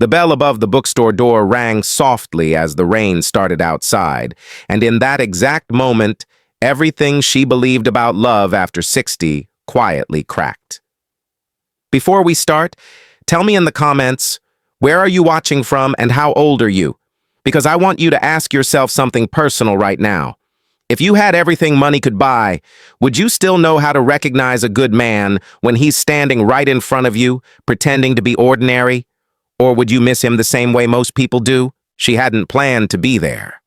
The bell above the bookstore door rang softly as the rain started outside, and in that exact moment, everything she believed about love after 60 quietly cracked. Before we start, tell me in the comments, where are you watching from and how old are you? Because I want you to ask yourself something personal right now. If you had everything money could buy, would you still know how to recognize a good man when he's standing right in front of you, pretending to be ordinary? Or would you miss him the same way most people do? She hadn't planned to be there.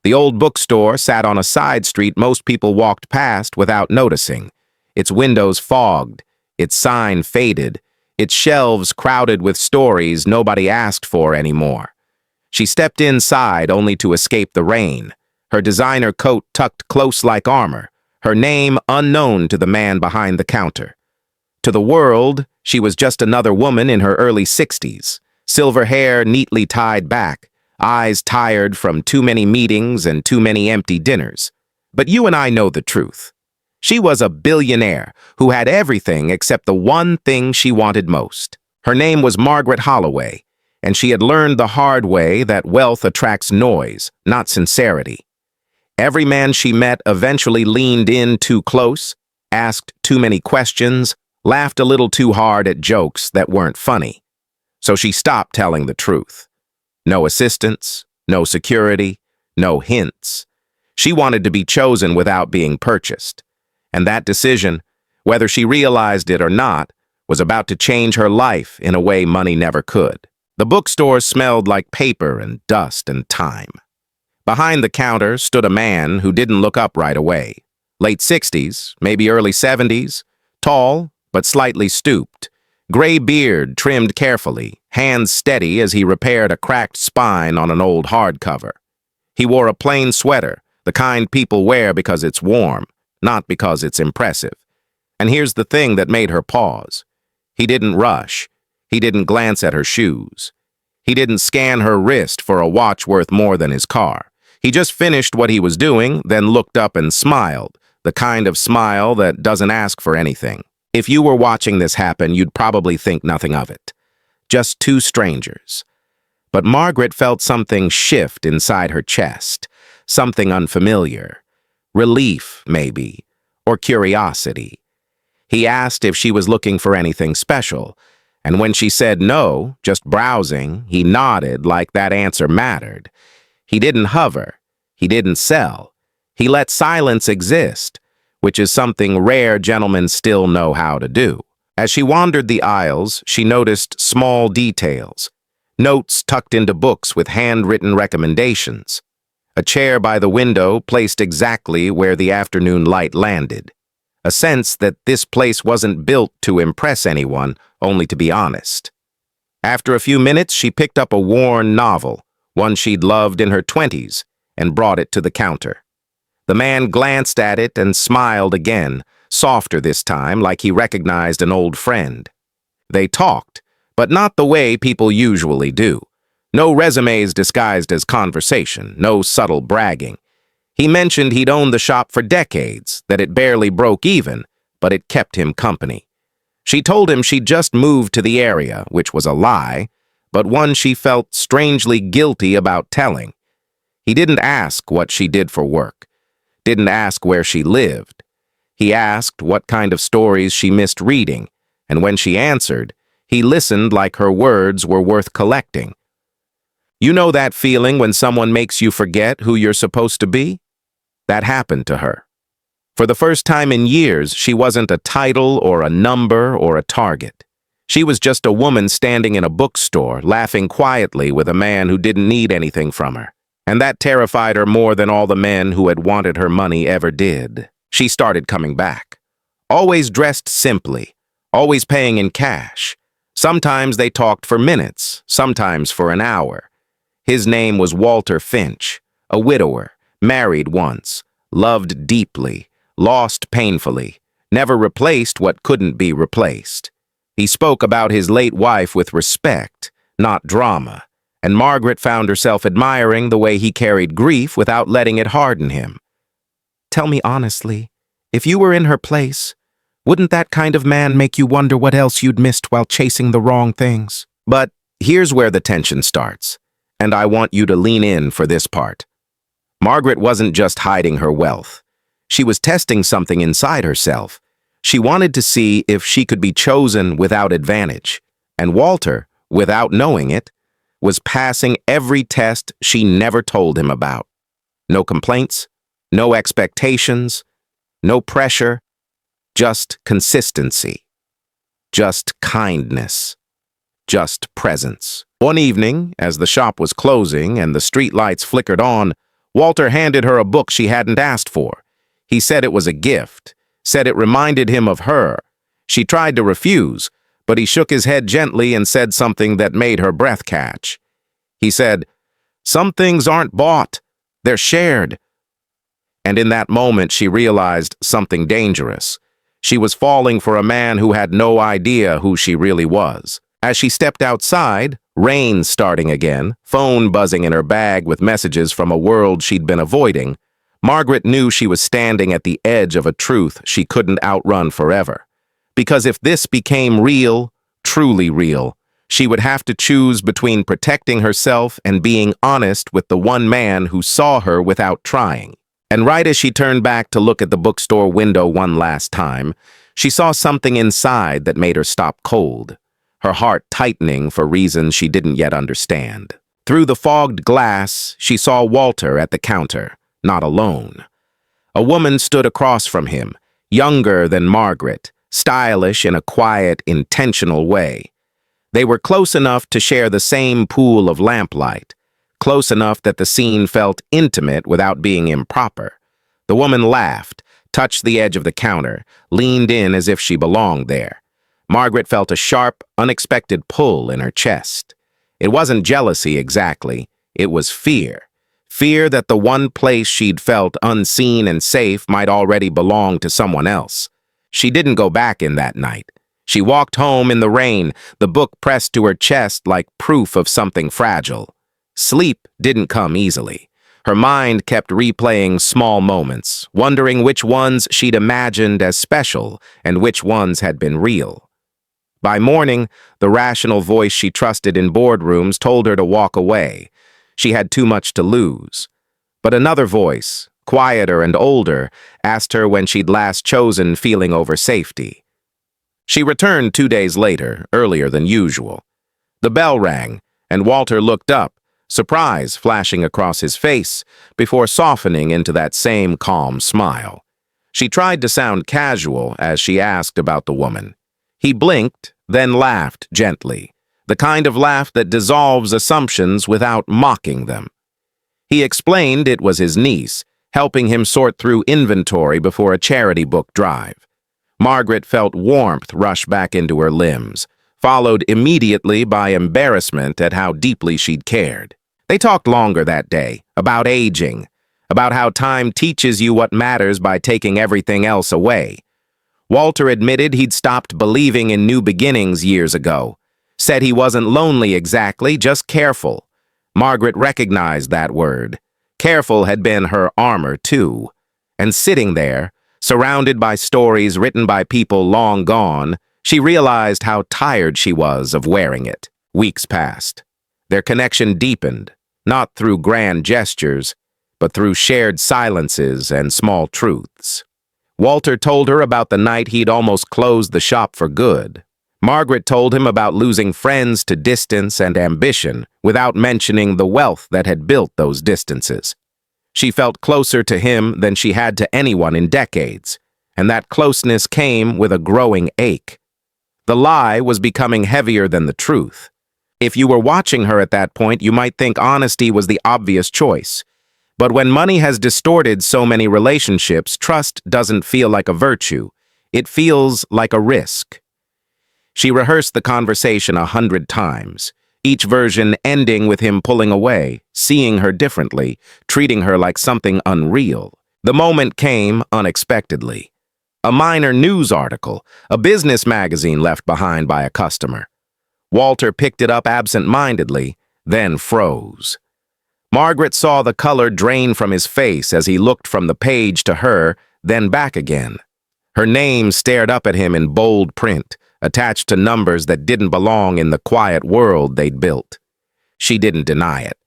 The old bookstore sat on a side street most people walked past without noticing. Its windows fogged, its sign faded, its shelves crowded with stories nobody asked for anymore. She stepped inside only to escape the rain, her designer coat tucked close like armor, her name unknown to the man behind the counter. To the world, she was just another woman in her early 60s, silver hair neatly tied back, eyes tired from too many meetings and too many empty dinners. But you and I know the truth. She was a billionaire who had everything except the one thing she wanted most. Her name was Margaret Holloway, and she had learned the hard way that wealth attracts noise, not sincerity. Every man she met eventually leaned in too close, asked too many questions, laughed a little too hard at jokes that weren't funny. So she stopped telling the truth. No assistance, no security, no hints. She wanted to be chosen without being purchased. And that decision, whether she realized it or not, was about to change her life in a way money never could. The bookstore smelled like paper and dust and time. Behind the counter stood a man who didn't look up right away. Late 60s, maybe early 70s, tall but slightly stooped, gray beard trimmed carefully, hands steady as he repaired a cracked spine on an old hardcover. He wore a plain sweater, the kind people wear because it's warm, not because it's impressive. And here's the thing that made her pause. He didn't rush. He didn't glance at her shoes. He didn't scan her wrist for a watch worth more than his car. He just finished what he was doing, then looked up and smiled, the kind of smile that doesn't ask for anything. If you were watching this happen, you'd probably think nothing of it. Just two strangers. But Margaret felt something shift inside her chest, something unfamiliar. Relief, maybe, or curiosity. He asked if she was looking for anything special, and when she said no, just browsing, he nodded like that answer mattered. He didn't hover. He didn't sell. He let silence exist, which is something rare gentlemen still know how to do. As she wandered the aisles, she noticed small details. Notes tucked into books with handwritten recommendations. A chair by the window placed exactly where the afternoon light landed. A sense that this place wasn't built to impress anyone, only to be honest. After a few minutes, she picked up a worn novel, one she'd loved in her 20s, and brought it to the counter. The man glanced at it and smiled again, softer this time, like he recognized an old friend. They talked, but not the way people usually do. No resumes disguised as conversation, no subtle bragging. He mentioned he'd owned the shop for decades, that it barely broke even, but it kept him company. She told him she'd just moved to the area, which was a lie, but one she felt strangely guilty about telling. He didn't ask what she did for work, didn't ask where she lived. He asked what kind of stories she missed reading, and when she answered, he listened like her words were worth collecting. You know that feeling when someone makes you forget who you're supposed to be? That happened to her. For the first time in years, she wasn't a title or a number or a target. She was just a woman standing in a bookstore, laughing quietly with a man who didn't need anything from her. And that terrified her more than all the men who had wanted her money ever did. She started coming back. Always dressed simply, always paying in cash. Sometimes they talked for minutes, sometimes for an hour. His name was Walter Finch, a widower, married once, loved deeply, lost painfully, never replaced what couldn't be replaced. He spoke about his late wife with respect, not drama, and Margaret found herself admiring the way he carried grief without letting it harden him. Tell me honestly, if you were in her place, wouldn't that kind of man make you wonder what else you'd missed while chasing the wrong things? But Here's where the tension starts, and I want you to lean in for this part. Margaret wasn't just hiding her wealth. She was testing something inside herself. She wanted to see if she could be chosen without advantage. And Walter, without knowing it, was passing every test she never told him about. No complaints, no expectations, no pressure, just consistency, just kindness, just presence. One evening, as the shop was closing and the street lights flickered on, Walter handed her a book she hadn't asked for. He said it was a gift, said it reminded him of her. She tried to refuse, but he shook his head gently and said something that made her breath catch. He said, "Some things aren't bought, they're shared." And in that moment, she realized something dangerous. She was falling for a man who had no idea who she really was. As she stepped outside, rain starting again, phone buzzing in her bag with messages from a world she'd been avoiding, Margaret knew she was standing at the edge of a truth she couldn't outrun forever. Because if this became real, truly real, she would have to choose between protecting herself and being honest with the one man who saw her without trying. And right as she turned back to look at the bookstore window one last time, she saw something inside that made her stop cold, her heart tightening for reasons she didn't yet understand. Through the fogged glass, she saw Walter at the counter, not alone. A woman stood across from him, younger than Margaret, stylish in a quiet, intentional way. They were close enough to share the same pool of lamplight, close enough that the scene felt intimate without being improper. The woman laughed, touched the edge of the counter, leaned in as if she belonged there. Margaret felt a sharp, unexpected pull in her chest. It wasn't jealousy exactly, it was fear. Fear that the one place she'd felt unseen and safe might already belong to someone else. She didn't go back in that night. She walked home in the rain, the book pressed to her chest like proof of something fragile. Sleep didn't come easily. Her mind kept replaying small moments, wondering which ones she'd imagined as special and which ones had been real. By morning, the rational voice she trusted in boardrooms told her to walk away. She had too much to lose. But another voice, quieter and older, asked her when she'd last chosen feeling over safety. She returned 2 days later, earlier than usual. The bell rang, and Walter looked up, surprise flashing across his face, before softening into that same calm smile. She tried to sound casual as she asked about the woman. He blinked, then laughed gently, the kind of laugh that dissolves assumptions without mocking them. He explained it was his niece, helping him sort through inventory before a charity book drive. Margaret felt warmth rush back into her limbs, followed immediately by embarrassment at how deeply she'd cared. They talked longer that day, about aging, about how time teaches you what matters by taking everything else away. Walter admitted he'd stopped believing in new beginnings years ago, said he wasn't lonely exactly, just careful. Margaret recognized that word. Careful had been her armor, too. And sitting there, surrounded by stories written by people long gone, she realized how tired she was of wearing it. Weeks passed. Their connection deepened, not through grand gestures, but through shared silences and small truths. Walter told her about the night he'd almost closed the shop for good. Margaret told him about losing friends to distance and ambition without mentioning the wealth that had built those distances. She felt closer to him than she had to anyone in decades, and that closeness came with a growing ache. The lie was becoming heavier than the truth. If you were watching her at that point, you might think honesty was the obvious choice. But when money has distorted so many relationships, trust doesn't feel like a virtue. It feels like a risk. She rehearsed the conversation 100 times, each version ending with him pulling away, seeing her differently, treating her like something unreal. The moment came unexpectedly. A minor news article, a business magazine left behind by a customer. Walter picked it up absent-mindedly, then froze. Margaret saw the color drain from his face as he looked from the page to her, then back again. Her name stared up at him in bold print, attached to numbers that didn't belong in the quiet world they'd built. She didn't deny it.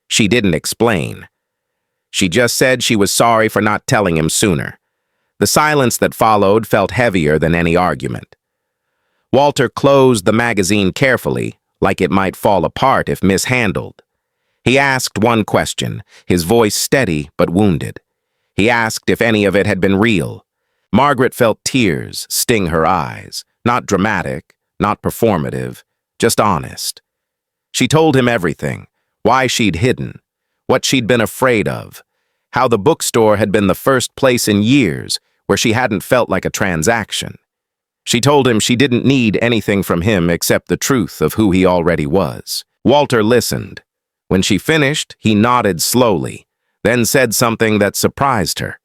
She didn't explain. She just said she was sorry for not telling him sooner. The silence that followed felt heavier than any argument. Walter closed the magazine carefully, like it might fall apart if mishandled. He asked one question, his voice steady but wounded. He asked if any of it had been real. Margaret felt tears sting her eyes, not dramatic, not performative, just honest. She told him everything, why she'd hidden, what she'd been afraid of, how the bookstore had been the first place in years where she hadn't felt like a transaction. She told him she didn't need anything from him except the truth of who he already was. Walter listened. When she finished, he nodded slowly, then said something that surprised her.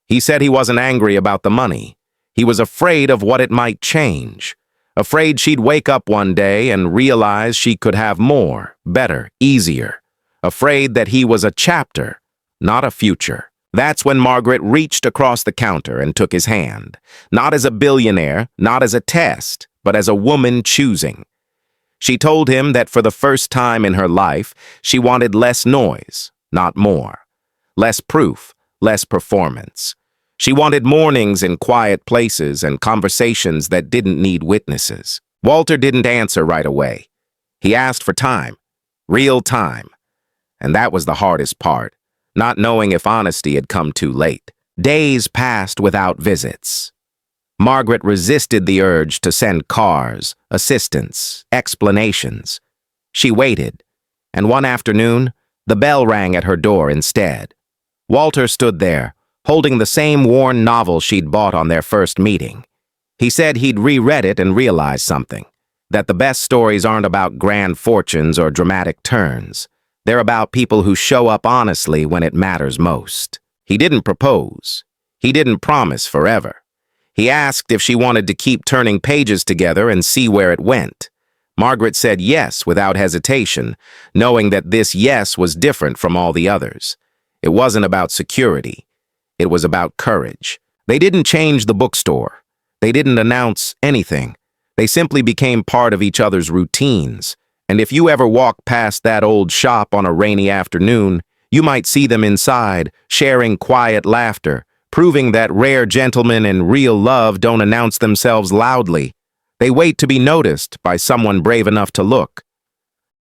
He said he wasn't angry about the money. He was afraid of what it might change. Afraid she'd wake up one day and realize she could have more, better, easier. Afraid that he was a chapter, not a future. That's when Margaret reached across the counter and took his hand. Not as a billionaire, not as a test, but as a woman choosing. She told him that for the first time in her life, she wanted less noise, not more. Less proof, less performance. She wanted mornings in quiet places and conversations that didn't need witnesses. Walter didn't answer right away. He asked for time, real time. And that was the hardest part, not knowing if honesty had come too late. Days passed without visits. Margaret resisted the urge to send cars, assistance, explanations. She waited, and one afternoon, the bell rang at her door instead. Walter stood there, holding the same worn novel she'd bought on their first meeting. He said he'd reread it and realized something, that the best stories aren't about grand fortunes or dramatic turns. They're about people who show up honestly when it matters most. He didn't propose. He didn't promise forever. He asked if she wanted to keep turning pages together and see where it went. Margaret said yes without hesitation, knowing that this yes was different from all the others. It wasn't about security. It was about courage. They didn't change the bookstore. They didn't announce anything. They simply became part of each other's routines. And if you ever walk past that old shop on a rainy afternoon, you might see them inside, sharing quiet laughter, proving that rare gentlemen in real love don't announce themselves loudly. They wait to be noticed by someone brave enough to look.